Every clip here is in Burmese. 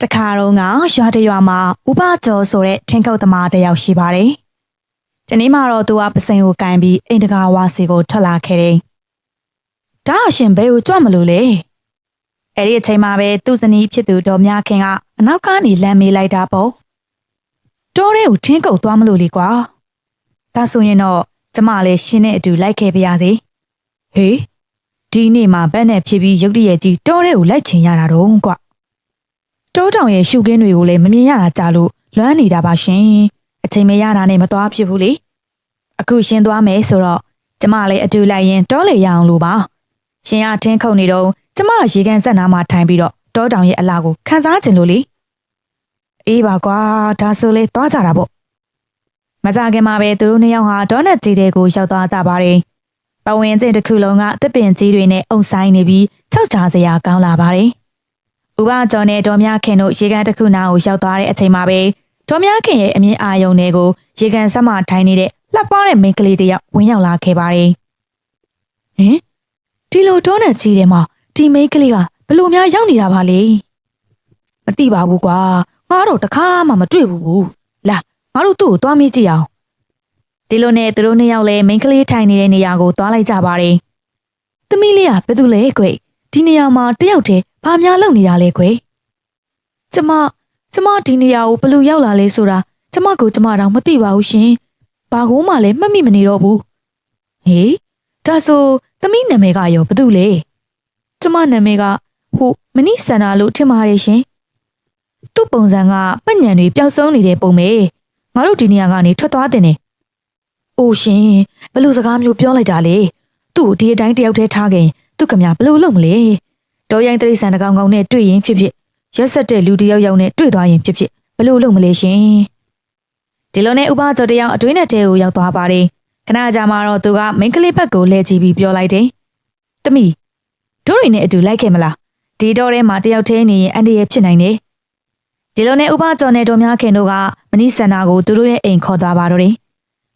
တခါတော့ငါရွာတရွာမှာဥပကျော်ဆိုတဲ့ထင်းခုတ်သမားတစ်ယောက်ရှိပါတယ်။ဒီနေ့မှတော့သူကပစိန်ကိုကန်ပြီးအိမ်တကာဝါစီကိုထွက်လာခဲ့တယ်။ဒါအရှင်ဘဲကိုကြွမလို့လေ။အဲ့ဒီအချိန်မှာပဲသူ့ဇနီးဖြစ်သူဒေါ်မြခင်ကအနောက်ကနေလမ်းမေးလိုက်တာပေါ့။တိုးတဲ့ကိုထင်းခုတ်သွားမလို့လေကွာ။ဒါဆိုရင်တော့ကျမလည်းရှင်းနဲ့အတူလိုက်ခဲ့ပါရစေ။ဟေးဒီနေ့မှဘက်နဲ့ဖြစ်ပြီးရုတ်တရက်ကြီးတိုးတဲ့ကိုလိုက်ချင်ရတာတော့ကွာ။တိုးတောင်ရဲ့ရှုခင်းတွေကိုလည်းမမြင်ရတာကြလို့လွမ်းနေတာပါရှင်အချိန်မရတာနဲ့မသွားဖြစ်ဘူးလေအခုရှင်သွားမယ်ဆိုတော့ကျမလည်းအတူလိုက်ရင်တောလေရအောင်လို့ပါရှင်ကထင်းခုန်နေတော့ကျမရေကန်ဆက်နားမှာထိုင်ပြီးတော့တောတောင်ရဲ့အလားကိုခန်းစားခြင်းလို့လေအေးပါကွာဒါဆိုလေသွားကြတာပေါ့မကြခင်မှာပဲသူတို့နှစ်ယောက်ဟာဒေါနက်ကြီးတွေကိုရောက်သွားကြပါတယ်ပဝင်းကျင်တစ်ခုလုံးကတစ်ပင်ကြီးတွေနဲ့အုံဆိုင်နေပြီးခြောက်ချစရာကောင်းလာပါတယ်ဥပကျော်နဲ့ဒေါ်မြခင်တို့ရေကန်တစ်ခုနားကိုရောက်သွားတဲ့အချိန်မှာပဲဒေါ်မြခင်ရဲ့အမြင်အာရုံတွေကိုရေကန်ဆက်မှထိုင်နေတဲ့လှပတဲ့မိန်းကလေးတယောက်ဝင်ရောက်လာခဲ့ပါတယ်။ဟင်ဒီလိုဒေါနဲ့ကြီးတယ်မှာဒီမိန်းကလေးကဘလို့များရောက်နေတာပါလေ။မသိပါဘူးကွာငါတို့တခါမှမတွေ့ဘူး။လာငါတို့သူ့ကိုသွားမေးကြည့်အောင်။ဒီလိုနဲ့သူတို့နှစ်ယောက်လည်းမိန်းကလေးထိုင်နေတဲ့နေရာကိုသွားလိုက်ကြပါတယ်။သမီးလေးကဘယ်သူလဲကွဒီနေရာမှာတယောက်တည်းဘာများလုပ်နေတာလဲကွကျမဒီနေရာကိုဘလို့ရောက်လာလဲဆိုတာကျမကိုကျမတော့မသိပါဘူးရှင်ဘာကိုမှလည်းမှတ်မိမနေတော့ဘူးဟေးဒါဆိုသမီးနာမည်ကရောဘသူလဲကျမနာမည်ကမနိစန္ဒာလို့ထင်ပါတယ်ရှင်သူ့ပုံစံကပတ်ညံတွေပျောက်ဆုံးနေတဲ့ပုံပဲငါတို့ဒီနေရာကနေထွက်သွားတင်တယ်အိုးရှင်ဘလို့စကားမျိုးပြောလိုက်တာလေသူ့ကိုဒီအတိုင်းတယောက်တည်းထားခင်သူကမြဘလို့လုပ်မလဲတော်ရိုင်းတရိษံတကောင်ကောင်နဲ့တွေ့ရင်ဖြစ်ဖြစ်ရက်ဆက်တဲ့လူတယောက်ယောက်နဲ့တွေ့သွားရင်ဖြစ်ဖြစ်ဘလို့လုပ်မလဲရှင်ဒီလိုနဲ့ဥပကျော်တယောက်အတွင်းနဲ့တဲကိုရောက်သွားပါတယ်ခဏကြာမှတော့သူကမိန်းကလေးဘက်ကိုလှည့်ကြည့်ပြီးပြောလိုက်တယ်တမီတို့တွေနဲ့အတူလိုက်ခဲ့မလားဒီတော့ထဲမှာတယောက်တည်းနေရင်အန်ဒီရဲ့ဖြစ်နိုင်တယ်ဒီလိုနဲ့ဥပကျော်နဲ့တော်များခင်တို့ကမနီစန္ဒာကိုသူတို့ရဲ့အိမ်ခေါ်သွားပါတော့တယ်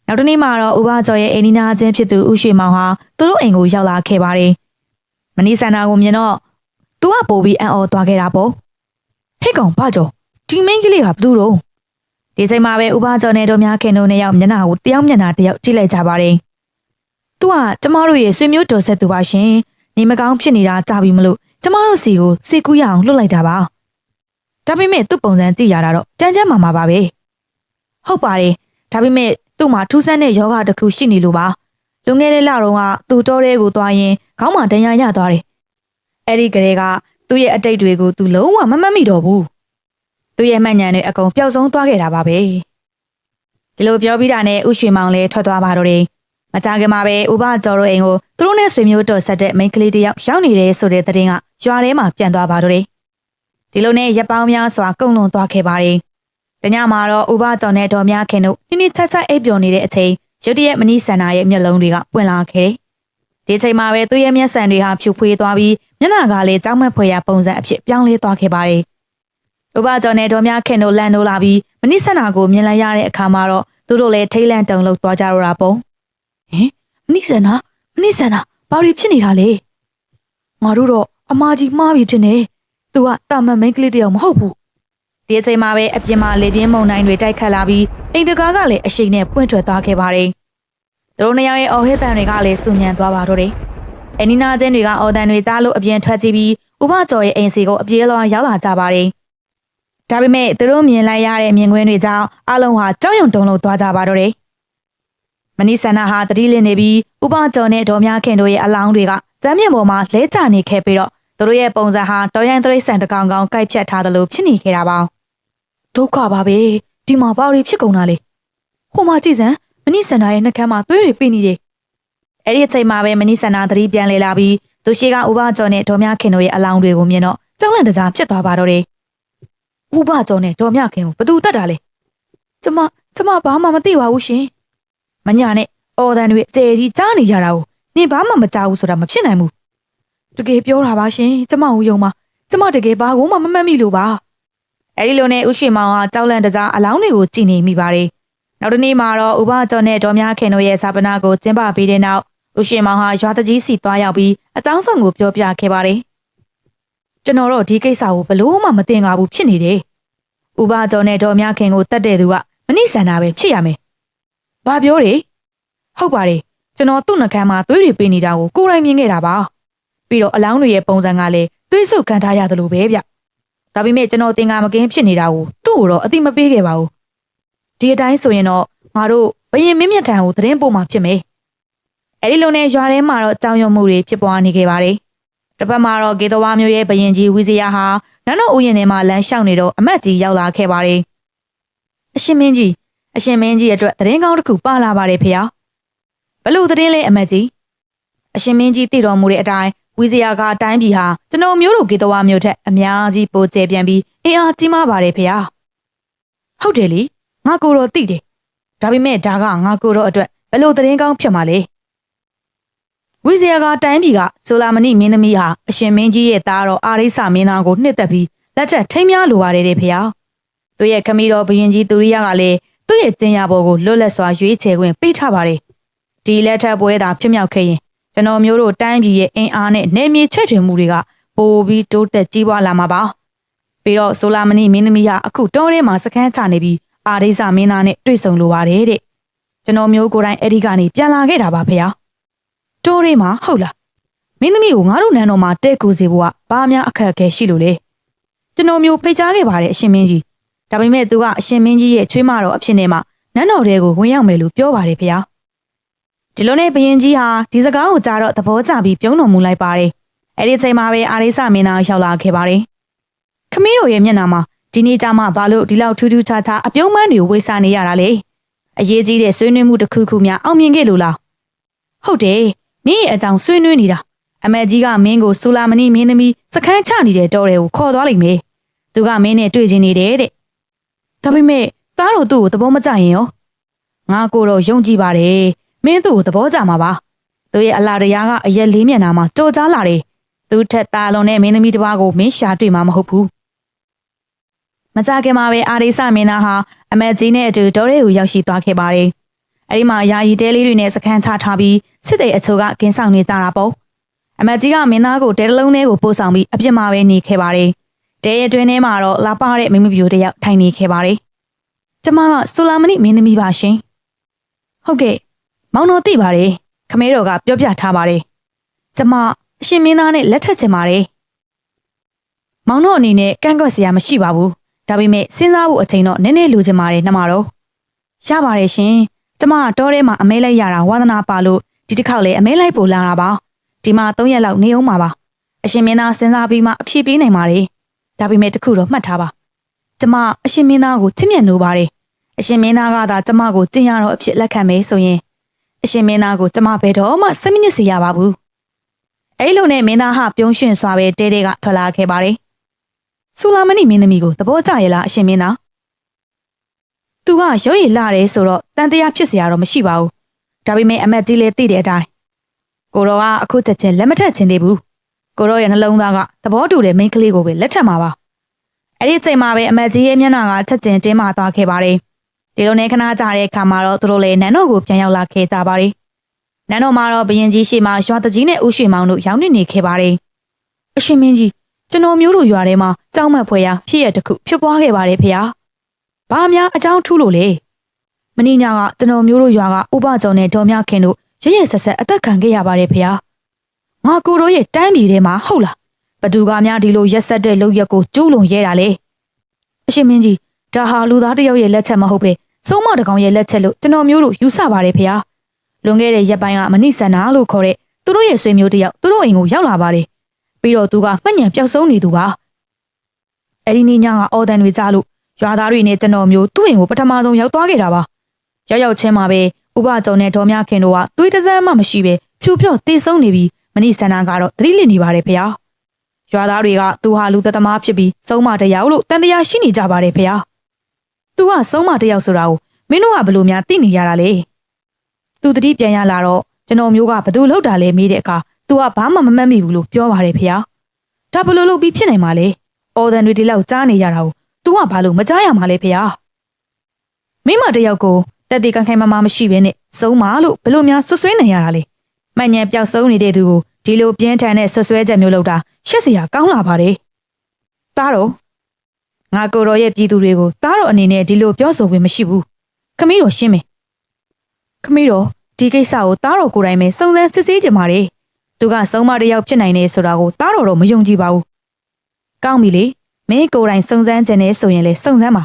နောက်တစ်နေ့မှတော့ဥပကျော်ရဲ့အိမ်နီးနားချင်းဖြစ်သူဦးရွှေမောင်ဟာသူတို့အိမ်ကိုရောက်လာခဲ့ပါတယ်မနီစန္ဒာကိုမြင်တော့သူကပို့ပြီးအံ့ဩသွားခဲ့တာပေါ့ဟဲ့ကောင်ဘာကြောဒီမင်းကလေးကဘသူတော့ဒီချိန်မှာပဲဥပကျော်နဲ့တို့များခင်တို့နဲ့ရောက်မျက်နှာကိုတယောက်မျက်နှာတယောက်ကြည့်လိုက်ကြပါတယ်သူကကျမတို့ရဲ့ဆွေမျိုးတော်ဆက်သူပါရှင်နေမကောင်းဖြစ်နေတာကြာပြီမလို့ကျမတို့စီကိုစေကူးရအောင်လှုပ်လိုက်တာပါဒါပေမဲ့သူ့ပုံစံကြည့်ရတာတော့ကြမ်းကြမ်းမာမာပါပဲဟုတ်ပါတယ်ဒါပေမဲ့သူ့မှာထူးဆန်းတဲ့ယောဂတစ်ခုရှိနေလို့ပါလွန်ခဲ့တဲ့လတုန်းကသူ့တော်ရဲကိုသွားရင်ခေါင်းမှာဒဏ်ရာရသွားတယ်အဲ့ဒီကလေးကသူ့ရဲ့အတိတ်တွေကိုသူလုံးဝမမှတ်မိတော့ဘူးသူ့ရဲ့မှန်ညံတွေအကုန်ပျောက်ဆုံးသွားခဲ့တာပါပဲဒီလိုပြောပြီးတာနဲ့ဥရွှေမောင်လည်းထွက်သွားပါတော့တယ်မကြခင်မှာပဲဥပကျော်တို့အိမ်ကိုသူတို့နဲ့ဆွေမျိုးတော်ဆက်တဲ့မိန်းကလေးတယောက်ရောက်နေတယ်ဆိုတဲ့သတင်းကရွာထဲမှာပြန်သွားပါတော့တယ်ဒီလိုနဲ့ရက်ပေါင်းများစွာကုန်လွန်သွားခဲ့ပါတယ်တညမှာတော့ဥပကျော်နဲ့ဒေါ်မြခင်တို့နိနိချာချာအိပ်ပျော်နေတဲ့အချိန်ရုတ်တရက်မနီစန္ဒာရဲ့မျက်လုံးတွေကပွင့်လာခဲ့တယ်ဒီချိန်မှာပဲသူ့ရဲ့မျက်စံတွေဟာဖြူဖွေးသွားပြီးမျက်နှာကလည်းကြောက်မက်ဖွယ်ရာပုံစံအဖြစ်ပြောင်းလဲသွားခဲ့ပါတယ်ဥပကျော်နဲ့ဒေါ်မြခင်တို့လန့်လို့လာပြီးမနိစန္ဒာကိုမြင်လိုက်ရတဲ့အခါမှာတော့သူတို့လည်းထိတ်လန့်တုန်လှုပ်သွားကြတော့တာပေါ့ဟင်မနိစန္ဒာဘာတွေဖြစ်နေတာလဲငါတို့တော့အမားကြီးမှားပြီတင်တယ်သူကတာမန်မိန်းကလေးတယောက်မဟုတ်ဘူးဒီအချိန်မှာပဲအပြင်မှာလေပြင်းမုန်တိုင်းတွေတိုက်ခတ်လာပြီးအိမ်တကားကလည်းအရှိန်နဲ့ပွင့်ထွက်သွားခဲ့ပါတယ်သူတို့နှစ်ယောက်ရဲ့အော်ဟစ်တန်တွေကလည်းစူညံသွားပါတော့တယ်အနီနာချင်းတွေကအော်တန်တွေကြားလို့အပြင်ထွက်ကြည့်ပြီးဥပကျော်ရဲ့အိမ်စီကိုအပြေးလွှာရောက်လာကြပါတယ်ဒါပေမဲ့သူတို့မြင်လိုက်ရတဲ့မြင်ကွင်းတွေကြောင့်အလုံးဟာကြောက်ရွံ့တုန်လှုပ်သွားကြပါတော့တယ်မနီစန္ဒာဟာတတိလင်းနေပြီးဥပကျော်နဲ့ဒေါ်မြခင်တို့ရဲ့အလောင်းတွေကဇမ်းမြင့်ပေါ်မှာလဲကျနေခဲ့ပြီးတော့သူတို့ရဲ့ပုံစံဟာတော်ရိုင်းတရိษံတကောင်ကောင်ကိုက်ဖြတ်ထားသလိုဖြစ်နေခဲ့တာပါဒုက္ခပါပဲဒီမှာဘာတွေဖြစ်ကုန်တာလဲဟိုမှာကြည့်စမ်းမနီစန္ဒာရဲ့နှကမ်းမှာသွေးတွေပိနေတယ်အဲ့ဒီအချိန်မှာပဲမနီစန္ဒာသတိပြန်လေလာပြီးသူရှိကဥပကျော်နဲ့ဒေါ်မြခင်တို့ရဲ့အလောင်းတွေကိုမြင်တော့ကြောက်လန့်တကြားဖြစ်သွားပါတော့တယ်ဥပကျော်နဲ့ဒေါ်မြခင်ကိုဘသူတတ်တာလဲကျမဘာမှမသိပါဘူးရှင်မညာနဲ့အော်တန်တွေအကျယ်ကြီးကြားနေကြတာကိုနင်ဘာမှမကြားဘူးဆိုတာမဖြစ်နိုင်ဘူးတကယ်ပြောတာပါရှင်ကျမကိုယုံပါကျမတကယ်ဘာကိုမှမမှတ်မိလို့ပါအဲ့ဒီလိုနဲ့ဥရွှေမောင်ကကြောက်လန့်တကြားအလောင်းတွေကိုကြည်နေမိပါတယ်နောက်တစ်နေ့မှာတော့ဥပကျော်နဲ့ဒေါ်မြခင်တို့ရဲ့ဇာပနာကိုကျင်းပပြီးတဲ့နောက်ဥရွှေမောင်ဟာရွာတကြီးစီသွားရောက်ပြီးအကြောင်းစုံကိုပြောပြခဲ့ပါတယ် ကျွန်တော်တို့ဒီကိစ္စကိုဘလို့မှမတင်ကားဘူးဖြစ်နေတယ်။ဥပကျော်နဲ့ဒေါ်မြခင်ကိုတတ်တဲ့သူကမနိဆန္ဒပဲဖြစ်ရမယ်။ဘာပြောတယ်။ဟုတ်ပါတယ်ကျွန်တော်သူ့နှကမ်းမှာသွေးတွေပေးနေတာကိုကိုယ်တိုင်မြင်ခဲ့တာပါ။ပြီးတော့အလောင်းတွေရဲ့ပုံစံကလည်းသွေးဆုပ်ခံထားရတယ်လို့ပဲဗျ။ဒါပေမဲ့ကျွန်တော်တင်ကားမကင်းဖြစ်နေတာကိုသူ့ကိုတော့အတိမပေးခဲ့ပါဘူး။ဒီအတိုင်းဆိုရင်တော့ငါတို့ဘရင်မင်းမြတ်ထံကိုသတင်းပို့မှာဖြစ်မယ်။အဲဒီလိုနဲ့ရွာထဲမှာတော့ကြောင်ရွံမှုတွေဖြစ်ပွားနေခဲ့ပါတယ်။တစ်ဖက်မှာတော့ကေတဝါမျိုးရဲ့ဘရင်ကြီးဝီဇယာဟာနန်းတော်ဥယျာဉ်ထဲမှာလမ်းလျှောက်နေတော့အမတ်ကြီးရောက်လာခဲ့ပါတယ်။အရှင်မင်းကြီးအတွက်သတင်းကောင်းတစ်ခုပါလာပါတယ်ဖေ။ဘလို့သတင်းလဲအမတ်ကြီး။အရှင်မင်းကြီးသိတော်မူတဲ့အတိုင်းဝီဇယာကအတိုင်းပြည်ဟာကျွန်တော်မျိုးတို့ကေတဝါမျိုးထက်အများကြီးပိုကျယ်ပြန့်ပြီးအင်အားကြီးမားပါတယ်ဖေ။ဟုတ်တယ်လေငါကိုတော့သိတယ်။ဒါပေမဲ့ဒါကငါကိုတော့အတွက်ဘလို့သတင်းကောင်းဖြစ်မှာလဲ။ဝီဇယာကတိုင်းပြည်ကဆိုလာမဏိမင်းသမီးဟာအရှင်မင်းကြီးရဲ့သားတော်အာရိစမင်းသားကိုနှစ်သက်ပြီးလက်ထက်ထိမ်းများလိုပါတယ်တဲ့ဖေ။သူရဲ့ခမီးတော်ဘရင်ကြီးသူရိယကလည်းသူ့ရဲ့တင်ရဘောကိုလွတ်လပ်စွာရွေးချယ်ခွင့်ပေးထားပါတယ်။ဒီလက်ထက်ပွဲသာဖြစ်မြောက်ခဲ့ရင်ကျွန်တော်မျိုးတို့တိုင်းပြည်ရဲ့အင်အားနဲ့နေမြေချဲ့ထွင်မှုတွေကပိုပြီးတိုးတက်ကြီးပွားလာမှာပါ။ပြီးတော့ဆိုလာမဏိမင်းသမီးဟာအခုတောထဲမှာစခန်းချနေပြီးအာရိစမင်းသားနဲ့တွေ့ဆုံလိုပါတယ်တဲ့။ကျွန်တော်မျိုးကိုယ်တိုင်အဲ့ဒီကနေပြန်လာခဲ့တာပါဖေ။တိုးလေးမှာဟုတ်လားမင်းသမီးကိုငါတို့နန်းတော်မှာတဲ့ကူစီဖို့ကဘာများအခက်အခဲရှိလို့လဲကျွန်တော်မျိုးဖိတ်ကြားခဲ့ပါတယ်အရှင်မင်းကြီးဒါပေမဲ့သူကအရှင်မင်းကြီးရဲ့ချွေးမတော်အဖြစ်နဲ့မှနန်းတော်ထဲကိုဝင်ရောက်မယ်လို့ပြောပါတယ်ဖေ။ဒီလိုနဲ့ဘရင်ကြီးဟာဒီစကားကိုကြားတော့သဘောကျပြီးပြုံးတော်မူလိုက်ပါတယ်။အဲ့ဒီချိန်မှာပဲအာရိစမင်းသားရောက်လာခဲ့ပါတယ်။ခမင်းတော်ရဲ့မျက်နှာမှာဒီနေ့ကျမှဘာလို့ဒီလောက်ထူးထူးခြားခြားအပြုံးပန်းတွေဝေးစားနေရတာလဲ။အရေးကြီးတဲ့ဆွေးနွေးမှုတစ်ခုခုများအောင်မြင်ခဲ့လို့လား။ဟုတ်တယ်မင်းရဲ့အကြောင်းဆွေးနွေးနေတာအမတ်ကြီးကမင်းကိုဆိုလာမဏိမင်းသမီးစခန်းချနေတဲ့တောတွေကိုခေါ်သွားလိမ့်မယ်သူကမင်းနဲ့တွေ့ချင်နေတယ်တဲ့ဒါပေမဲ့သားတို့သူ့ကိုသဘောမကျရင်ရောငါကိုတော့ယုံကြည်ပါတယ်မင်းသူ့ကိုသဘောကျမှာပါသူရဲ့အလားတရားကအရက်လေးမျက်နှာမှာကြော်ကြားလာတယ်သူထက်သားလုံးနဲ့မင်းသမီးတစ်ပါးကိုမင်းရှာတွေ့မှာမဟုတ်ဘူးမကြခင်မှာပဲအာရိစမင်းသားဟာအမတ်ကြီးနဲ့အတူတောတွေကိုရောက်ရှိသွားခဲ့ပါတယ်အဲ့ဒီမှာယာယီတဲလေးတွေနဲ့စခန်းချထားပြီးစစ်တဲ့အချို့ကကင်းဆောင်နေကြတာပေါ့အမတ်ကြီးကမင်းသားကိုတဲတလုံးထဲကိုပို့ဆောင်ပြီးအပြစ်မှာပဲနေခဲ့ပါတယ်တဲရဲ့တွင်ထဲမှာတော့လာပတဲ့မိမပြိုတယောက်ထိုင်နေခဲ့ပါတယ်ကျမကဆိုလာမဏိမင်းသမီးပါရှင်ဟုတ်ကဲ့မောင်တော်သိပါတယ်ခမဲတော်ကပြောပြထားပါတယ်ကျမအရှင်မင်းသားနဲ့လက်ထပ်ချင်ပါတယ်မောင်တော်အနေနဲ့ကန့်ကွက်စရာမရှိပါဘူးဒါပေမဲ့စဉ်းစားဖို့အချိန်တော့နည်းနည်းလိုချင်ပါတယ်နှမတော်ရပါတယ်ရှင်ကျမတောထဲမှာအမဲလိုက်ရတာဝါသနာပါလို့ဒီတစ်ခေါက်လေအမဲလိုက်ပို့လာတာပါဒီမှာ3ရက်လောက်နေအောင်ပါအရှင်မင်းသားစဉ်းစားပြီးမှအဖြေပေးနိုင်ပါတယ်ဒါပေမဲ့တခုတော့မှတ်ထားပါကျမအရှင်မင်းသားကိုချစ်မြတ်နိုးပါတယ်အရှင်မင်းသားကသာကျမကိုကျင့်ရတော့အဖြစ်လက်ခံမယ်ဆိုရင်အရှင်မင်းသားကိုကျမဘယ်တော့မှစိတ်မညစ်စေရပါဘူးအဲ့လိုနဲ့မင်းသားဟာပြုံးရွှင်စွာပဲတဲတဲကထွက်လာခဲ့ပါတယ်ဆူလာမဏိမင်းသမီးကိုသဘောကျရဲ့လားအရှင်မင်းသားသူကရုပ်ရည်လာတယ်ဆိုတော့တန်တရားဖြစ်เสียရတော့မရှိပါဘူးဒါပေမဲ့အမတ်ကြီးလည်းသိတဲ့အတိုင်းကိုတော်ကအခုချက်ချင်းလက်မထက်ချင်းသေးဘူးကိုတော်ရဲ့နှလုံးသားကသဘောတူတဲ့မိန်းကလေးကိုပဲလက်ထက်မှာပါအဲ့ဒီချိန်မှာပဲအမတ်ကြီးရဲ့မျက်နှာကချက်ချင်းတင်းမာသွားခဲ့ပါတယ်ဒီလိုနဲ့ခဏကြာတဲ့အခါမှာတော့သူတို့လည်းနန်းတော်ကိုပြန်ရောက်လာခဲ့ကြပါတယ်နန်းတော်မှာတော့ဘရင်ကြီးရှေ့မှာရွာတကြီးနဲ့ဦးရွှေမောင်တို့ရောက်နေခဲ့ပါတယ်အရှင်မင်းကြီးကျွန်တော်မျိုးတို့ရွာထဲမှာကြောက်မက်ဖွယ်ရာဖြစ်ရတစ်ခုဖြစ်ပွားခဲ့ပါတယ်ဖေ။ဘာများအကြောင်းထူးလို့လဲ။မင်းညာကကျွန်တော်မျိုးတို့ရွာကဥပကျော်နဲ့ဒေါ်မြခင်တို့ရရဆက်ဆက်အသက်ခံခဲ့ရပါတယ်ဖေ။ငါကိုတို့ရဲ့တိုင်းပြည်ထဲမှာဟုတ်လား။ဘသူကများဒီလိုရက်ဆက်တဲ့လုပ်ရက်ကိုကျူးလွန်ရဲတာလေ။အရှင်မင်းကြီးဒါဟာလူသားတစ်ယောက်ရဲ့လက်ချက်မဟုတ်ပဲစုံမတကောင်ရဲ့လက်ချက်လို့ကျွန်တော်မျိုးတို့ယူဆပါတယ်ဖေ။လွန်ခဲ့တဲ့ရက်ပိုင်းကမဏိစန္ဒာလို့ခေါ်တဲ့သူတို့ရဲ့ဆွေမျိုးတစ်ယောက်သူတို့အိမ်ကိုရောက်လာပါတယ်။ပြီးတော့သူကမှတ်ညံပျောက်ဆုံးနေသူပါ။အဲ့ဒီနေ့ညကအော်တန်တွေကြားလို့ရွာသားတွေနဲ့ကျွန်တော်မျိုးသူ့အိမ်ကိုပထမဆုံးရောက်သွားခဲ့တာပါရောက်ချင်းမှာပဲဥပကျော်နဲ့ဒေါ်မြခင်တို့ကသွေးတစမ်းမှမရှိပဲဖြူဖြော့တေးဆုံးနေပြီးမဏိစန္ဒာကတော့သတိလစ်နေပါတယ်ဖေ။ရွာသားတွေကသူဟာလူသက်သမားဖြစ်ပြီးစုံမတယောက်လို့တန်တရားရှိနေကြပါတယ်ဖေ။သူကစုံမတယောက်ဆိုတာကိုမင်းတို့ကဘလို့များသိနေရတာလဲ။သူတတိပြန်ရလာတော့ကျွန်တော်မျိုးကဘသူလောက်တာလဲမေးတဲ့အခါသူကဘာမှမမှတ်မိဘူးလို့ပြောပါတယ်ဖေ။ဒါဘလို့လုပ်ပြီးဖြစ်နိုင်မှာလဲ။အော်ဒန်တွေဒီလောက်ကြားနေရတာကိုသူကဘာလို့မကြားရမှာလဲဖေ။မိမတယောက်ကိုတက်တီကန်ခိုင်မမမရှိဘဲနဲ့စုံမလို့ဘလို့များဆွဆွဲနေရတာလဲ။မှန်ညံပျောက်ဆုံးနေတဲ့သူကိုဒီလိုပြင်းထန်တဲ့ဆွဆွဲချက်မျိုးလောက်တာရှက်စရာကောင်းလာပါတယ် သားတော်ငါကိုတော်ရဲ့ပြည်သူတွေကိုသားတော်အနေနဲ့ဒီလိုပြောဆိုခွင့်မရှိဘူးခမီးတော်ရှင်းမယ်ခမီးတော်ဒီကိစ္စကိုသားတော်ကိုယ်တိုင်ပဲစုံစမ်းစစ်ဆေးကြပါလေသူကဆုံးမတစ်ယောက်ဖြစ်နိုင်နေဆိုတာကိုသားတော်တော့မယုံကြည်ပါဘူးကောင်းပြီလေမင်းကိုယ်တိုင်စုံစမ်းကြနေဆိုရင်လေစုံစမ်းပါ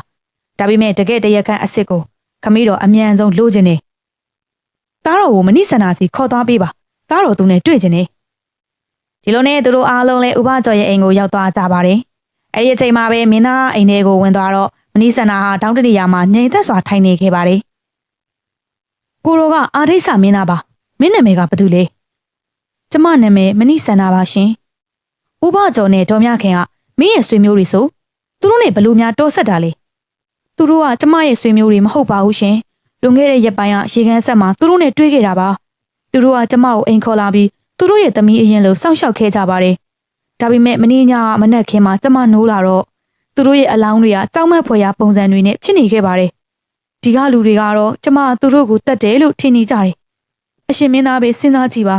ဒါပေမဲ့တကယ်တရခန့်အစ်စ်ကိုခမီးတော်အမြန်ဆုံးလိုချင်နေသားတော်ကိုမနိဆန္ဒစီခေါ်သွားပေးပါသားတော်သူနဲ့တွေ့ချင်နေဒီလိုနဲ့သူတို့အားလုံးလည်းဥပကျော်ရဲ့အိမ်ကိုရောက်သွားကြပါတယ်အဲ့ဒီအချိန်မှာပဲမင်းသားအိမ်ထဲကိုဝင်သွားတော့မနိဆန္ဒဟာတောင်းတနေရာမှာငြိမ်သက်စွာထိုင်နေခဲ့ပါတယ်ကိုရောကအာဒိဆာမင်းသားပါမင်းနာမည်ကဘာတူလဲကျမနာမည်မနိဆန္ဒပါရှင်ဥပကျော်နဲ့ဒေါ်မြခင်ကမင်းရဲ့ဆွေမျိုးတွေဆိုသူတို့နဲ့ဘလို့များတောဆက်တာလဲသူတို့ကကျမရဲ့ဆွေမျိုးတွေမဟုတ်ပါဘူးရှင်လွန်ခဲ့တဲ့ရက်ပိုင်းကရေခမ်းဆက်မှာသူတို့နဲ့တွေ့ခဲ့တာပါသူတို့ကကျမကိုအိမ်ခေါ်လာပြီးသူတို့ရဲ့သမီးအရင်လိုစောင့်ရှောက်ခဲ့ကြပါတယ်ဒါပေမဲ့မင်းညကမနက်ခင်းမှာကျမနိုးလာတော့သူတို့ရဲ့အလောင်းတွေကကြောက်မက်ဖွယ်ရာပုံစံတွေနဲ့ဖြစ်နေခဲ့ပါတယ်ဒီကလူတွေကတော့ကျမသူတို့ကိုတတ်တယ်လို့ထင်နေကြတယ်အရှင်မင်းသားပဲစဉ်းစားကြည့်ပါ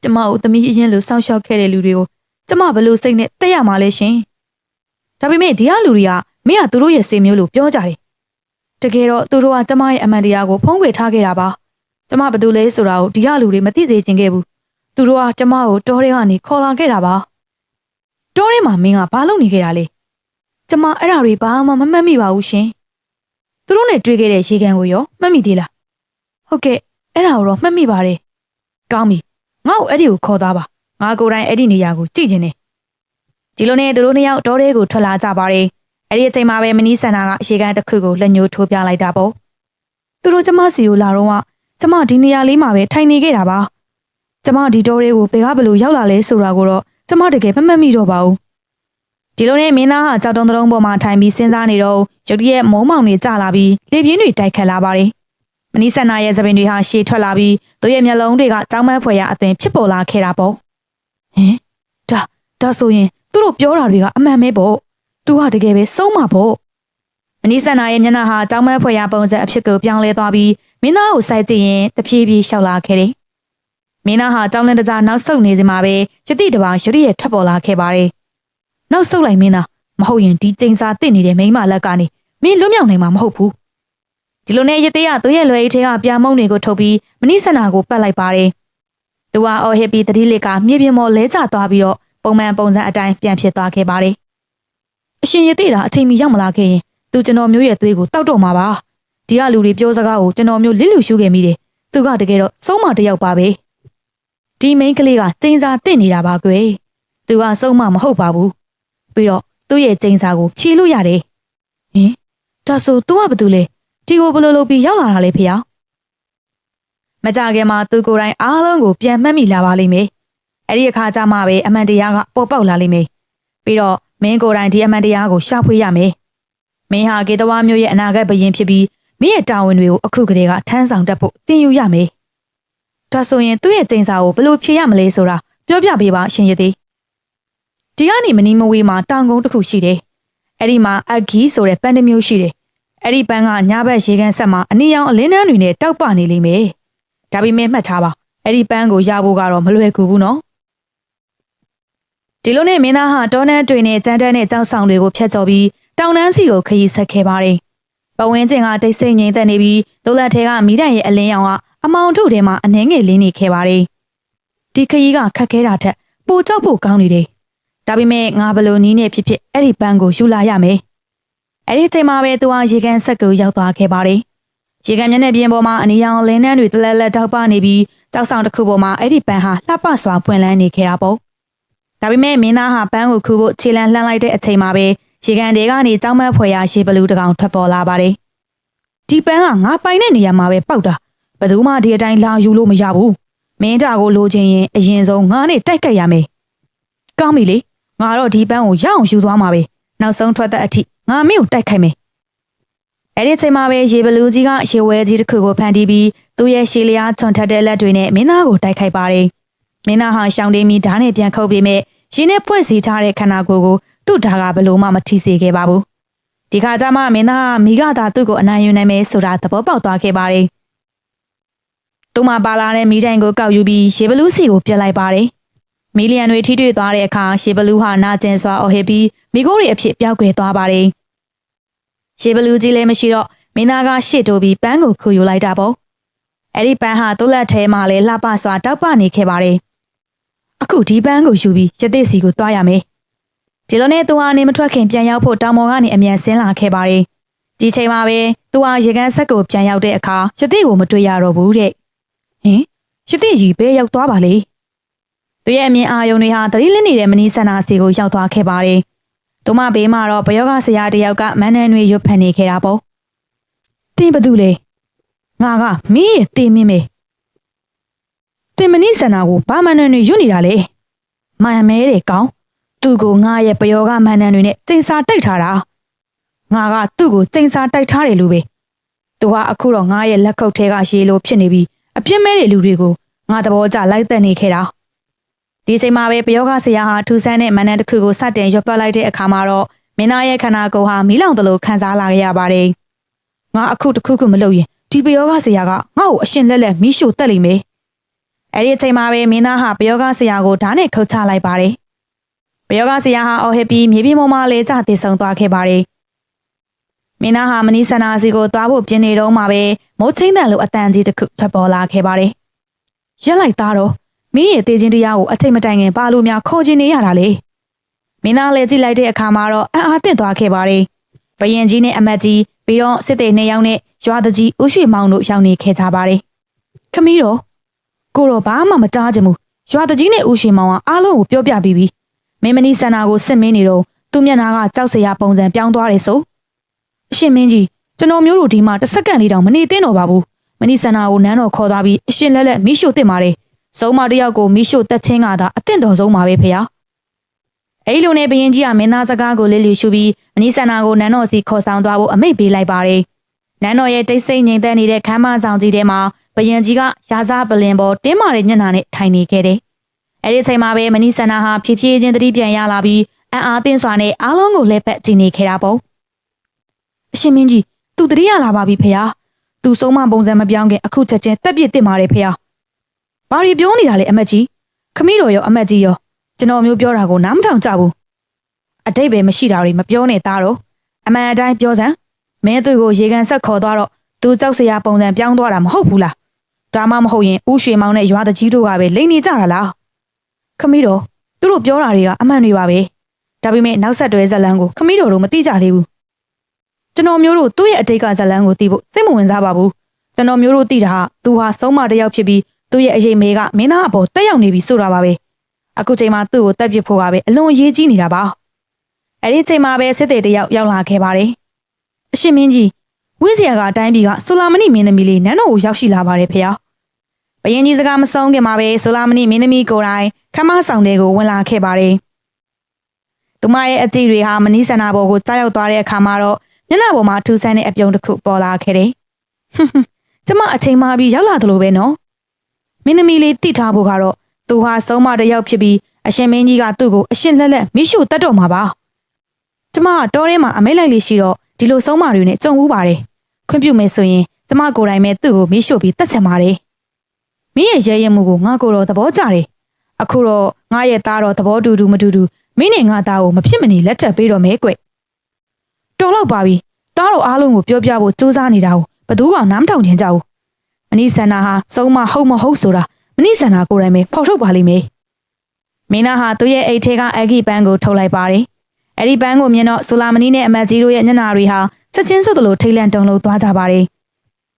ကျမကိုသမီးအရင်လိုစောင့်ရှောက်ခဲ့တဲ့လူတွေကိုကျမဘယ်လိုစိတ်နဲ့တက်ရမှာလဲရှင်ဒါပေမဲ့ဒီကလူတွေကမင်းကသူတို့ရဲ့ဆွေမျိုးလို့ပြောကြတယ်တကယ်တော့သူတို့ကကျမရဲ့အမှန်တရားကိုဖုံးကွယ်ထားခဲ့တာပါကျမဘာလို့လဲဆိုတာကိုဒီကလူတွေမသိစေချင်ခဲ့ဘူးသူတို့ကကျမကိုတောထဲကနေခေါ်လာခဲ့တာပါတောထဲမှာမင်းကဘာလုပ်နေခဲ့တာလဲကျမအဲ့ဒါတွေဘာမှမမှတ်မိပါဘူးရှင်သူတို့နဲ့တွေ့ခဲ့တဲ့ရေကန်ကိုရောမှတ်မိသေးလားဟုတ်ကဲ့အဲ့ဒါကိုတော့မှတ်မိပါတယ်ကောင်းပြီငါ့ကိုအဲ့ဒီကိုခေါ်သွားပါငါကိုယ်တိုင်အဲ့ဒီနေရာကိုကြည့်ချင်တယ်ဒီလိုနဲ့သူတို့နှစ်ယောက်တောထဲကိုထွက်လာကြပါတယ်အဲ့ဒီအချိန်မှာပဲမနီးဆန္ဒကရေကန်တစ်ခုကိုလက်ညှိုးထိုးပြလိုက်တာပေါ့သူတို့ကျမစီကိုလာတော့ကကျမဒီနေရာလေးမှာပဲထိုင်နေခဲ့တာပါကျမဒီတောထဲကိုဘယ်ကဘလို့ရောက်လာလဲဆိုတာကိုတော့ကျမတကယ်မမှတ်မိတော့ပါဘူးဒီလိုနဲ့မင်းသားဟာကြောက်တုံးတုံးပေါ်မှာထိုင်ပြီးစဉ်းစားနေတော့ရုတ်တရက်မုံမောင်တွေကျလာပြီးလေပြင်းတွေတိုက်ခတ်လာပါတယ်မနီးဆန္ဒရဲ့သပင်တွေဟာရှည်ထွက်လာပြီးသူ့ရဲ့မျက်လုံးတွေကကြောက်မက်ဖွယ်ရာအသွင်ဖြစ်ပေါ်လာခဲ့တာပေါ့ဟင်ဒါဆိုရင်သူတို့ပြောတာတွေကအမှန်ပဲပေါ့သူကတကယ်ပဲဆုံးမှာပေါ့မနီးဆန္ဒရဲ့မျက်နှာဟာကြောက်မက်ဖွယ်ရာပုံစံအဖြစ်ကိုပြောင်းလဲသွားပြီးမင်းသားကိုစိုက်ကြည့်ရင်တဖြည်းဖြည်းလျှောက်လာခဲ့တယ်မင်းသားဟာကြောက်လန့်တကြားနောက်ဆုတ်နေစမှာပဲယတိတပါယတိရဲ့ထပ်ပေါ်လာခဲ့ပါတယ်နောက်ဆုတ်လိုက်မင်းသားမဟုတ်ရင်ဒီကျိန်စာတစ်နေတဲ့မိန်းမလက်ကနေမင်းလွတ်မြောက်နိုင်မှာမဟုတ်ဘူးဒီလိုနဲ့ယတိကသူ့ရဲ့လွယ်အိတ်ထဲကပြာမုံတွေကိုထုတ်ပြီးမနိဆန္ဒကိုပတ်လိုက်ပါတယ်သူကအော်ဟစ်ပြီးတတိလစ်ကမြေပြင်ပေါ်လဲကျသွားပြီးတော့ပုံမှန်ပုံစံအတိုင်းပြန်ဖြစ်သွားခဲ့ပါတယ်အရှင်ယတိသာအချိန်မီရောက်မလာခဲ့ရင်သူကျွန်တော်မျိုးရဲ့သွေးကိုတောက်တော့မှာပါဒီကလူတွေပြောစကားကိုကျွန်တော်မျိုးလစ်လူရှုခဲ့မိတယ်သူကတကယ်တော့ဆုံးမတစ်ယောက်ပါပဲဒီမိန်းကလေးကကျိန်စာတစ်နေတာပါကွယ်သူကဆုံးမမဟုတ်ပါဘူးပြီးတော့သူ့ရဲ့ကျိန်စာကိုဖြေလို့ရတယ်ဟင်ဒါဆို तू ကဘာတူလဲဒီကိုဘလို့လို့ပြီးရောက်လာတာလေဖေ။မကြခင်မှာသူကိုယ်တိုင်အားလုံးကိုပြန်မှတ်မိလာပါလိမ့်မယ်။အဲ့ဒီအခါကျမှပဲအမှန်တရားကပေါ်ပေါက်လာလိမ့်မယ်။ပြီးတော့မင်းကိုယ်တိုင်ဒီအမှန်တရားကိုရှာဖွေရမယ်။မင်းဟာကေတဝါမျိုးရဲ့အနာဂတ်ဘရင်ဖြစ်ပြီးမင်းရဲ့တာဝန်တွေကိုအခုကတည်းကထမ်းဆောင်တတ်ဖို့သင်ယူရမယ်။ဒါဆိုရင်သူ့ရဲ့ကျိန်စာကိုဘယ်လိုဖြေရမလဲဆိုတာပြောပြပေးပါရှင်ရသေး။ဒီကနေမနီမဝေးမှာတောင်ကုန်းတစ်ခုရှိတယ်။အဲ့ဒီမှာအဂီဆိုတဲ့ပန်းတစ်မျိုးရှိတယ်။အဲ့ဒီပန်းကညဘက်ရေကန်ဆက်မှာအနီရောင်အလင်းနှန်းတွေနဲ့တောက်ပနေလိမ့်မယ်။ဒါပေမဲ့မှတ်ထားပါအဲ့ဒီပန်းကိုရဖို့ကတော့မလွယ်ကူဘူးနော်။ဒီလိုနဲ့မင်းသားဟာတောနန်းတွေနဲ့ကြမ်းတမ်းတဲ့ကြောက်ဆောင်တွေကိုဖျက်ကျော်ပြီးတောင်တန်းစီကိုခရီးဆက်ခဲ့ပါတယ်။ပဝင်းကျင်ကတိတ်ဆိတ်ငြိမ်သက်နေပြီးဒိုလက်ထဲကမိတိုင်ရဲ့အလင်းရောင်ကအမောင်ထုထဲမှာအနှဲငယ်လင်းနေခဲ့ပါတယ်။ဒီခရီးကခက်ခဲတာထက်ပိုကြောက်ဖို့ကောင်းနေတယ်။ဒါပေမဲ့ငါဘလို့နီးနေဖြစ်ဖြစ်အဲ့ဒီပန်းကိုယူလာရမယ်။အဲ့ဒီချိန်မှာပဲသူဟာရေကန်ဆက်ကိုရောက်သွားခဲ့ပါတယ်။ရေကန်မျက်နှာပြင်ပေါ်မှာအနီရောင်လင်းနှန်းတွေတလဲလဲတောက်ပနေပြီးကြောက်ဆောင်တစ်ခုပေါ်မှာအဲ့ဒီပန်းဟာလှပစွာပွင့်လန်းနေခဲ့တာပေါ့။ဒါပေမဲ့မင်းသားဟာပန်းကိုခူဖို့ခြေလန်းလှမ်းလိုက်တဲ့အချိန်မှာပဲရေကန်တွေကနေကြောက်မက်ဖွယ်ရာရေဘလူးတစ်ကောင်ထွက်ပေါ်လာပါတယ်။ဒီပန်းကငါပိုင်တဲ့နေရာမှာပဲပေါက်တာဘယ်သူမှဒီအတိုင်းလာယူလို့မရဘူး။မင်းတာကိုလိုချင်ရင်အရင်ဆုံးငါနဲ့တိုက်ခတ်ရမယ်။ကောင်းပြီလေငါတော့ဒီပန်းကိုရအောင်ယူသွားမှာပဲ။နောက်ဆုံးထွက်တဲ့အထိငါမင်းကိုတိုက်ခိုက်မယ်။အဲ့ဒီချိန်မှာပဲရေဘလူးကြီးကရေဝဲကြီးတစ်ခုကိုဖန်တီးပြီးသူ့ရဲ့ရှည်လျားချွန်ထက်တဲ့လက်တွေနဲ့မင်းသားကိုတိုက်ခိုက်ပါတယ်။မင်းသားဟာရှောင်းတိမ်ပြီးဓာတ်နဲ့ပြန်ခုတ်ပြီးမဲ့ရေနဲ့ဖွဲ့စည်းထားတဲ့ခန္ဓာကိုယ်ကိုသူ့ဓာတ်ကဘလို့မှမထိစေခဲ့ပါဘူး။ဒီခါကျမှမင်းသားမိကသာသူ့ကိုအနိုင်ယူနိုင်မယ်ဆိုတာသဘောပေါက်သွားခဲ့ပါတယ်။သူ့မှာပါလာတဲ့မိတိုင်ကိုကောက်ယူပြီးရေဘလူးစီကိုပြက်လိုက်ပါတယ်။ မီလီယံတွေထိတွေ့သွားတဲ့အခါရှေဘလူးဟာနာကျင်စွာအော်ဟစ်ပြီးမိခိုးတွေအဖြစ်ပျောက်ကွယ်သွားပါတယ်ရှေဘလူးကြီးလည်းမရှိတော့မင်းသားကရှေ့တိုးပြီးပန်းကိုခူယူလိုက်တာပေါ့အဲ့ဒီပန်းဟာသူ့လက်ထဲမှာလည်းလှပစွာတောက်ပနေခဲ့ပါတယ်အခုဒီပန်းကိုယူပြီးရသေးစီကိုတွားရမယ်ဒီလိုနဲ့သူဟာနေမထွက်ခင်ပြန်ရောက်ဖို့တောင်ပေါ်ကနေအမြန်ဆင်းလာခဲ့ပါတယ်ဒီချိန်မှာပဲသူဟာရေကန်ဆက်ကိုပြန်ရောက်တဲ့အခါရသေးကိုမတွေ့ရတော့ဘူးတဲ့ဟင်ရသေးကြီးဘဲရောက်သွားပါလေသူရဲ့အမြင်အာရုံတွေဟာသတိလစ်နေတဲ့မနီးဆန္ဒစီကိုရောက်သွားခဲ့ပါတယ်သူမဘေးမှာတော့ဘယောဂဆရာတယောက်ကမန်းနန်းတွေရွတ်ဖန်နေခဲ့တာပေါ့တင်ဘသူလဲငါကမင်းရဲ့တင်မင်းပဲတင်မနီးဆန္ဒကိုဘာမန်းနန်းတွေရွတ်နေတာလဲမန်မဲတဲ့ကောင်သူ့ကိုငါရဲ့ဘယောဂမန်းနန်းတွေနဲ့စိန်စာတိုက်ထားတာငါကသူ့ကိုစိန်စာတိုက်ထားတယ်လို့ပဲသူဟာအခုတော့ငါရဲ့လက်ခုပ်ထဲကရေလိုဖြစ်နေပြီးအပြစ်မဲ့တဲ့လူတွေကိုငါသဘောကျလိုက်သက်နေခဲ့တာဒီချိန်မှာပဲဘယောဂဆရာဟာထူဆန်းတဲ့မန်းနန်းတစ်ခုကိုစတင်ရွတ်ပြလိုက်တဲ့အခါမှာတော့မင်းသားရဲ့ခန္ဓာကိုယ်ဟာမီးလောင်တလို့ခံစားလာခဲ့ရပါတယ်ငါအခုတစ်ခုခုမလုပ်ရင်ဒီဘယောဂဆရာကငါ့ကိုအရှင်လက်လက်မီးရှို့တက်လိမ့်မယ်အဲ့ဒီအချိန်မှာပဲမင်းသားဟာဘယောဂဆရာကိုဓာတ်နဲ့ခုတ်ချလိုက်ပါတယ်ဘယောဂဆရာဟာအော်ဟစ်ပြီးမြေပြင်ပေါ်မှာလဲကျတည်ဆုံသွားခဲ့ပါတယ်မင်းသားဟာမနီးဆန္ဒစီကိုတွားဖို့ပြင်းနေတော့မှပဲမိုးချင်းတန်လိုအတန်ကြီးတစ်ခုထွက်ပေါ်လာခဲ့ပါတယ်ရက်လိုက်သားတော့မင်းရဲ့တေချင်းတရားကိုအချိန်မတိုင်ခင်ပါလို့များခေါ်ချင်နေရတာလေမင်းသားလည်းကြည့်လိုက်တဲ့အခါမှာတော့အံ့အားသင့်သွားခဲ့ပါတယ်ဘယင်ကြီးနဲ့အမတ်ကြီးပြီးတော့စစ်သေး2ယောက်နဲ့ရွာတကြီးဦးရွှေမောင်တို့ရောက်နေခဲ့ကြပါတယ်ခမီးတော်ကိုတော့ဘာမှမကြားချင်ဘူးရွာတကြီးနဲ့ဦးရွှေမောင်ကအားလုံးကိုပြောပြပြီးပြီမင်းမနီးဆန္ဒကိုစစ်မင်းနေတော့သူ့မျက်နှာကကြောက်စရာပုံစံပြောင်းသွားတယ်ဆိုအရှင်မင်းကြီးကျွန်တော်မျိုးတို့ဒီမှာတစ်စက္ကန့်လေးတောင်မနေသင့်တော့ပါဘူးမနီးဆန္ဒကိုနန်းတော်ခေါ်သွားပြီးအရှင်လက်လက်မီးရှို့တင်ပါတယ်ဆုံးမတယောက်ကိုမီးရှို့တက်ချင်းကသာအသင့်တော်ဆုံးပါပဲဖေဟာအဲ့လိုနဲ့ဘရင်ကြီးကမင်းသားစကားကိုလစ်လျူရှုပြီးမနီးဆန္ဒကိုနန်းတော်စီခေါ်ဆောင်သွားဖို့အမိန့်ပေးလိုက်ပါတယ်နန်းတော်ရဲ့တိတ်ဆိတ်ငြိမ်သက်နေတဲ့ခမ်းမဆောင်ကြီးထဲမှာဘရင်ကြီးကရာဇပလင်ပေါ်တင်းမာတဲ့ညနာနဲ့ထိုင်နေခဲ့တယ်အဲ့ဒီချိန်မှာပဲမနီးဆန္ဒဟာဖြည်းဖြည်းချင်းတတိပြန်ရလာပြီးအံ့အားသင့်စွာနဲ့အားလုံးကိုလှည့်ပတ်ကြည့်နေခဲ့တာပေါ့အရှင်မင်းကြီးသူတတိယလာပါပြီဖေဟာသူဆုံးမပုံစံမပြောင်းခင်အခုချက်ချင်းတက်ပြစ်တင်ပါတယ်ဖေဟာဘာတွေပြောနေတာလဲအမတ်ကြီးခမီးတော်ရောအမတ်ကြီးရောကျွန်တော်မျိုးပြောတာကိုနားမထောင်ကြဘူးအတိတ်ပဲမရှိတာတွေမပြောနဲ့သားတော့အမှန်အတိုင်းပြောစမ်းမင်းသူ့ကိုရေကန်ဆက်ခေါ်သွားတော့သူကြောက်စရာပုံစံပြောင်းသွားတာမဟုတ်ဘူးလားဒါမှမဟုတ်ရင်ဦးရွှေမောင်နဲ့ရွာတကြီးတို့ကပဲလိန်နေကြတာလားခမီးတော်သူတို့ပြောတာတွေကအမှန်တွေပါပဲဒါပေမဲ့နောက်ဆက်တွဲဇလန်းကိုခမီးတော်တို့မသိကြသေးဘူးကျွန်တော်မျိုးတို့သူ့ရဲ့အတိတ်ကဇလန်းကိုသိဖို့စိတ်မဝင်စားပါဘူးကျွန်တော်မျိုးတို့သိတာကသူဟာဆုံးမတစ်ယောက်ဖြစ်ပြီးသူ့ရဲ့အရေးမေကမင်းသားအပေါ်တက်ရောက်နေပြီဆိုတာပါပဲအခုချိန်မှာသူ့ကိုတက်ပစ်ဖို့ကပဲအလွန်အရေးကြီးနေတာပါအဲ့ဒီချိန်မှာပဲစစ်သေးတယောက်ရောက်လာခဲ့ပါတယ်အရှင်မင်းကြီးဝိဇ္ဇာကအတိုင်းပြည်ကဆိုလာမဏိမင်းသမီးလေးနန်းတော်ကိုရောက်ရှိလာပါတယ်ဖေဟာဘယင်ကြီးစကားမဆုံးခင်မှာပဲဆိုလာမဏိမင်းသမီးကိုယ်တိုင်ခမဆောင်တဲ့ကိုဝင်လာခဲ့ပါတယ်သူမရဲ့အကြည့်တွေဟာမနီးဆန္ဒဘော်ကိုကြားရောက်သွားတဲ့အခါမှာတော့မျက်နှာပေါ်မှာထူးဆန်းတဲ့အပြုံးတစ်ခုပေါ်လာခဲ့တယ်ကျမအချိန်မှပြီးရောက်လာသလိုပဲနော်မင်းသမီးလေးတိထားဖို့ကတော့သူဟာဆုံးမတစ်ယောက်ဖြစ်ပြီးအရှင်မင်းကြီးကသူ့ကိုအရှင်လက်လက်မိရှုတတ်တော့မှာပါကျမကတောထဲမှာအမိတ်လိုက်လေးရှိတော့ဒီလိုဆုံးမတွေနဲ့ကြုံဘူးပါတယ်ခွင့်ပြုမယ်ဆိုရင်ကျမကိုယ်တိုင်ပဲသူ့ကိုမိရှုပြီးတတ်ချင်ပါတယ်မင်းရဲ့ရဲရဲမှုကိုငါကိုယ်တော့သဘောကျတယ်အခုတော့ငါရဲ့သားတော့သဘောတူတူမတူတူမင်းနဲ့ငါသားကိုမဖြစ်မနေလက်ထပ်ပေးတော့မဲကွတော်တော့ပါပြီသားတော်အားလုံးကိုပြောပြဖို့စူးစမ်းနေတာကိုဘသူကနားမထောင်ချင်ကြဘူးမနီးဆန္ဒဟာဆုံးမဟုတ်မဟုတ်ဆိုတာမနီးဆန္ဒကိုယ်တိုင်ပဲဖော်ထုတ်ပါလိမ့်မယ်မင်းသားဟာသူ့ရဲ့အိတ်ထဲကအဂိပန်းကိုထုတ်လိုက်ပါတယ်အဲ့ဒီပန်းကိုမြင်တော့ဆူလာမနီနဲ့အမတ်ကြီးတို့ရဲ့ညနာတွေဟာချက်ချင်းစွတ်လို့ထိတ်လန့်တုန်လှုပ်သွားကြပါတယ်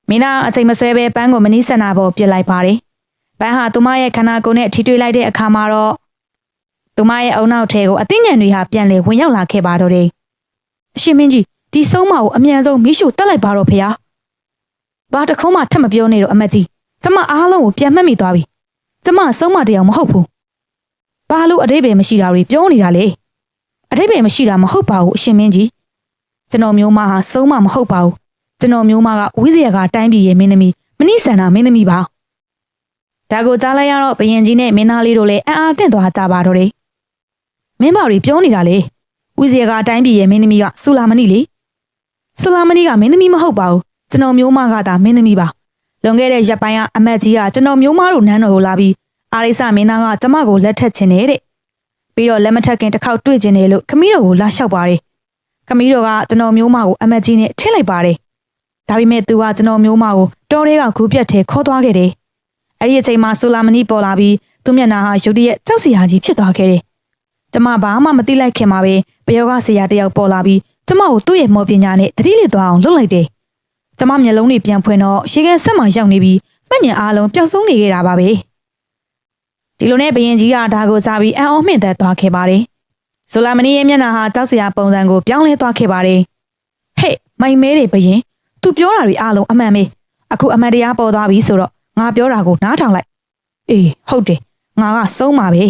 မင်းသားအချိန်မဆွဲပဲပန်းကိုမနီးဆန္ဒပေါ်ပစ်လိုက်ပါတယ်ပန်းဟာသူမရဲ့ခန္ဓာကိုယ်နဲ့ထိတွေ့လိုက်တဲ့အခါမှာတော့သူမရဲ့အုံနောက်ထဲကိုအသိဉာဏ်တွေဟာပြန်လေဝင်ရောက်လာခဲ့ပါတော့တယ်အရှင်မင်းကြီးဒီဆုံးမကိုအမြန်ဆုံးမိရှုတက်လိုက်ပါတော့ဖေဟာဘာတခုံးမှထပ်မပြောနဲ့တော့အမတ်ကြီးကျမအားလုံးကိုပြန်မှတ်မိသွားပြီကျမဆုံးမတရားမဟုတ်ဘူးဘာလို့အတိတ်ပဲမရှိတာတွေပြောနေတာလဲအတိတ်ပဲမရှိတာမဟုတ်ပါဘူးအရှင်မင်းကြီးကျွန်တော်မျိုးမဟာဆုံးမမဟုတ်ပါဘူးကျွန်တော်မျိုးမကဝိဇ္ဇာကတိုင်းပြည်ရဲ့မင်းသမီးမနိဆန္ဒမင်းသမီးပါဒါကိုကြားလိုက်ရတော့ဘယင်ကြီးနဲ့မင်းသားလေးတို့လည်းအံ့အားသင့်သွားကြပါတော့တယ်မင်းဘာတွေပြောနေတာလဲဝိဇ္ဇာကတိုင်းပြည်ရဲ့မင်းသမီးကဆူလာမဏိလေဆူလာမဏိကမင်းသမီးမဟုတ်ပါဘူးကျွန်တော်မျိုးမကသာမင်းသမီးပါလွန်ခဲ့တဲ့ရက်ပိုင်းကအမတ်ကြီးကကျွန်တော်မျိုးမတို့နန်းတော်ကိုလာပြီး အာရိစမင်းသားကကျမကိုလက်ထက်ချင်တယ်တဲ့ပြီးတော့လက်မထက်ခင်တစ်ခေါက်တွေ့ချင်တယ်လို့ခမီးတော်ကိုလာလျှောက်ပါတယ်ခမီးတော်ကကျွန်တော်မျိုးမကိုအမတ်ကြီးနဲ့ထည့်လိုက်ပါတယ်ဒါပေမဲ့သူကကျွန်တော်မျိုးမကိုတော်ရဲကဂူးပြတ်ထဲခေါ်သွားခဲ့တယ်အဲ့ဒီအချိန်မှာဆိုလာမနီပေါ်လာပြီးသူ့မျက်နှာဟာရုတ်တရက်ကြောက်စရာကြီးဖြစ်သွားခဲ့တယ်ကျမဘာမှမသိလိုက်ခင်မှာပဲပယောဂဆရာတယောက်ပေါ်လာပြီးကျမကိုသူ့ရဲ့မော်ပညာနဲ့တတိလစ်သွားအောင်လုပ်လိုက်တယ်ကျမမျက်လုံးတွေပြန်ဖွင့်တော့ရေခဲဆက်မှရောက်နေပြီးမှတ်ဉာဏ်အားလုံးပျောက်ဆုံးနေခဲ့တာပါပဲဒီလိုနဲ့ဘရင်ကြီးကဒါကိုစားပြီးအံ့ဩမှင့်သက်သွားခဲ့ပါတယ်ဆိုလာမနီရဲ့မျက်နှာဟာကြောက်စရာပုံစံကိုပြောင်းလဲသွားခဲ့ပါတယ်ဟဲ့မိုင်မဲတွေဘရင်သူပြောတာတွေအားလုံးအမှန်ပဲအခုအမှန်တရားပေါ်သွားပြီဆိုတော့ငါပြောတာကိုနားထောင်လိုက်အေးဟုတ်တယ်ငါကဆုံးပါပဲ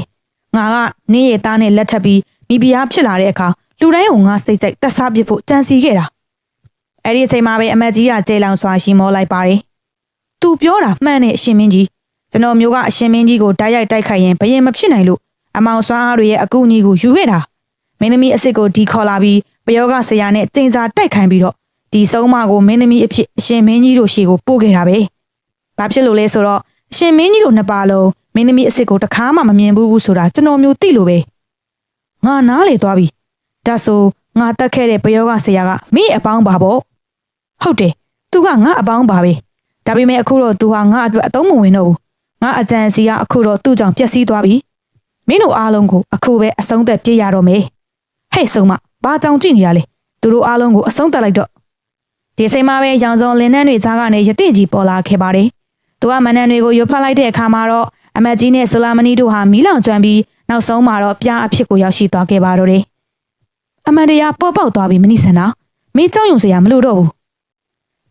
ငါကနင်းရဲ့သားနဲ့လက်ထပ်ပြီးမိဖုရားဖြစ်လာတဲ့အခါလူတိုင်းကိုငါစိတ်ကြိုက်တက်စားပစ်ဖို့ကြံစီခဲ့တာအဲ့ဒီအချိန်မှာပဲအမတ်ကြီးကကျေလောင်စွာရှီမောလိုက်ပါတယ်သူပြောတာမှန်တဲ့အရှင်မင်းကြီးကျွန်တော်မျိုးကအရှင်မင်းကြီးကိုတိုက်ရိုက်တိုက်ခိုက်ရင်ဘရင်မဖြစ်နိုင်လို့အမောင်စွမ်းအားတွေရဲ့အကူအညီကိုယူခဲ့တာမင်းသမီးအစ်စ်ကိုဒီခေါ်လာပြီးပယောဂဆရာနဲ့ကျိန်စာတိုက်ခိုင်းပြီးတော့ဒီဆုံးမကိုမင်းသမီးအဖြစ်အရှင်မင်းကြီးတို့ရှေ့ကိုပို့ခဲ့တာပဲဘာဖြစ်လို့လဲဆိုတော့အရှင်မင်းကြီးတို့နှစ်ပါလုံးမင်းသမီးအစ်စ်ကိုတခါမှမမြင်ဘူးဆိုတာကျွန်တော်မျိုးသိလို့ပဲငါနားလေသွားပြီဒါဆိုငါတက်ခဲ့တဲ့ပယောဂဆရာကမင်းအပေါင်းပါပေါ့ဟုတ်တယ်သူကငါအပေါင်းပါပဲဒါပေမဲ့အခုတော့သူဟာငါအတွက်အသုံးမဝင်တော့ဘူးငါအကြံစီကအခုတော့သူ့ကြောင့်ပျက်စီးသွားပြီမင်းတို့အားလုံးကိုအခုပဲအဆုံးသက်ပြေးရတော့မယ်ဟဲ့ဆုံးမဘာကြောင့်ကြည့်နေရလဲသူတို့အားလုံးကိုအဆုံးသက်လိုက်တော့ဒီချိန်မှာပဲရောင်စုံလင်းနှန်းတွေကြားကနေရတိကြီးပေါ်လာခဲ့ပါတယ်သူကမန်နန်တွေကိုရွတ်ဖတ်လိုက်တဲ့အခါမှာတော့အမတ်ကြီးနဲ့ဆိုလာမနီတို့ဟာမီးလောင်ကျွမ်းပြီးနောက်ဆုံးမှာတော့ပြားအဖြစ်ကိုရောက်ရှိသွားခဲ့ပါတော့တယ်အမန်တရားပေါ်ပေါက်သွားပြီးမနိစန္ဒာမင်းကြောက်ရွံ့စရာမလိုတော့ဘူး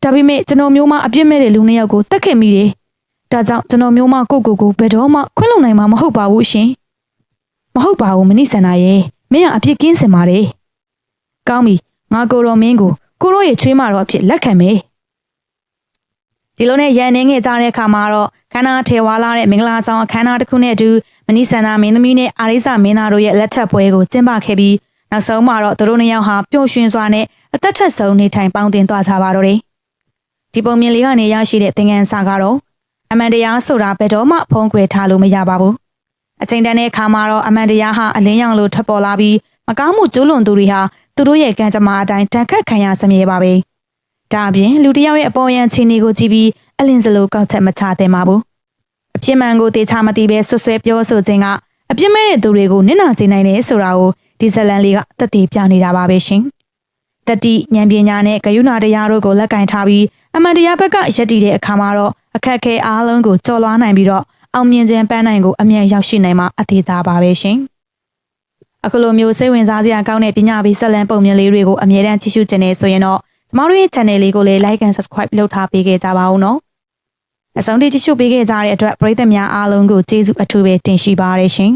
ဒါပေမဲ့ကျွန်တော်မျိုးမအပြစ်မဲ့တဲ့လူနှစ်ယောက်ကိုတတ်ခဲ့မိတယ်ဒါကြောင့်ကျွန်တော်မျိုးမကိုဘယ်တော့မှခွင့်လွှတ်နိုင်မှာမဟုတ်ပါဘူးရှင်မဟုတ်ပါဘူးမနိစန္ဒာရဲ့မင်းကအပြစ်ကင်းစင်ပါတယ်ကောင်းပြီငါကိုရောမင်းကိုရောရဲ့ချွေးမတော်အဖြစ်လက်ခံမယ်ဒီလိုနဲ့ရန်နေငယ်ကြတဲ့အခါမှာတော့ခန္ဓာထေဝါလာတဲ့မင်္ဂလာဆောင်အခမ်းအနားတစ်ခုနဲ့အတူမနိစန္ဒာမင်းသမီးနဲ့အာရိစမင်းသားတို့ရဲ့လက်ထပ်ပွဲကိုကျင်းပခဲ့ပြီးနောက်ဆုံးမှာတော့သူတို့နှစ်ယောက်ဟာပျော်ရွှင်စွာနဲ့အသက်ထက်ဆုံးနေထိုင်ပေါင်းတင်သွားကြပါတော့တယ်ဒီပုံမြင်လေးကနေရရှိတဲ့သင်ခန်းစာကတော့အမှန်တရားဆိုတာဘယ်တော့မှဖုံးကွယ်ထားလို့မရပါဘူးအချိန်တန်တဲ့အခါမှာတော့အမှန်တရားဟာအလင်းရောင်လိုထပ်ပေါ်လာပြီးမကောင်းမှုကျူးလွန်သူတွေဟာသူတို့ရဲ့ကံကြမ္မာအတိုင်းတန်ခတ်ခံရစမြဲပါပဲဒါအပြင်လူတစ်ယောက်ရဲ့အပေါ်ယံခြေနေကိုကြည့်ပြီးအလင်းစလိုကောက်ချက်မချသင့်ပါဘူးအပြစ်မှန်ကိုတေချာမသိပဲဆွဆွဲပြောဆိုခြင်းကအပြစ်မဲ့တဲ့သူတွေကိုနစ်နာစေနိုင်တယ်ဆိုတာကိုဒီဇလန်လေးကသက်သေပြနေတာပါပဲရှင်တတိဉာဏ်ပညာနဲ့ဂရုဏာတရားတို့ကိုလက်ကင်ထားပြီးအမှန်တရားဘက်ကယက်တည်တဲ့အခါမှာတော့အခက်အခဲအားလုံးကိုကျော်လွှားနိုင်ပြီးတော့အောင်မြင်ခြင်းပန်းနိုင်ကိုအမြန်ရောက်ရှိနိုင်မှာအသေးသားပါပဲရှင်အခုလိုမျိုးစိတ်ဝင်စားစရာကောင်းတဲ့ပညာပေးဇာတ်လမ်းပုံမြင်လေးတွေကိုအမြဲတမ်းကြည့်ရှုကြနေဆိုရင်တော့ကျမတို့ရဲ့ channel လေးကိုလည်း like and subscribe လုပ်ထားပေးခဲ့ကြပါဦးနော်အဆုံးထိကြည့်ရှုပေးခဲ့ကြတဲ့အတွက်ပရိသတ်များအားလုံးကိုကျေးဇူးအထူးပဲတင်ရှိပါရရှင်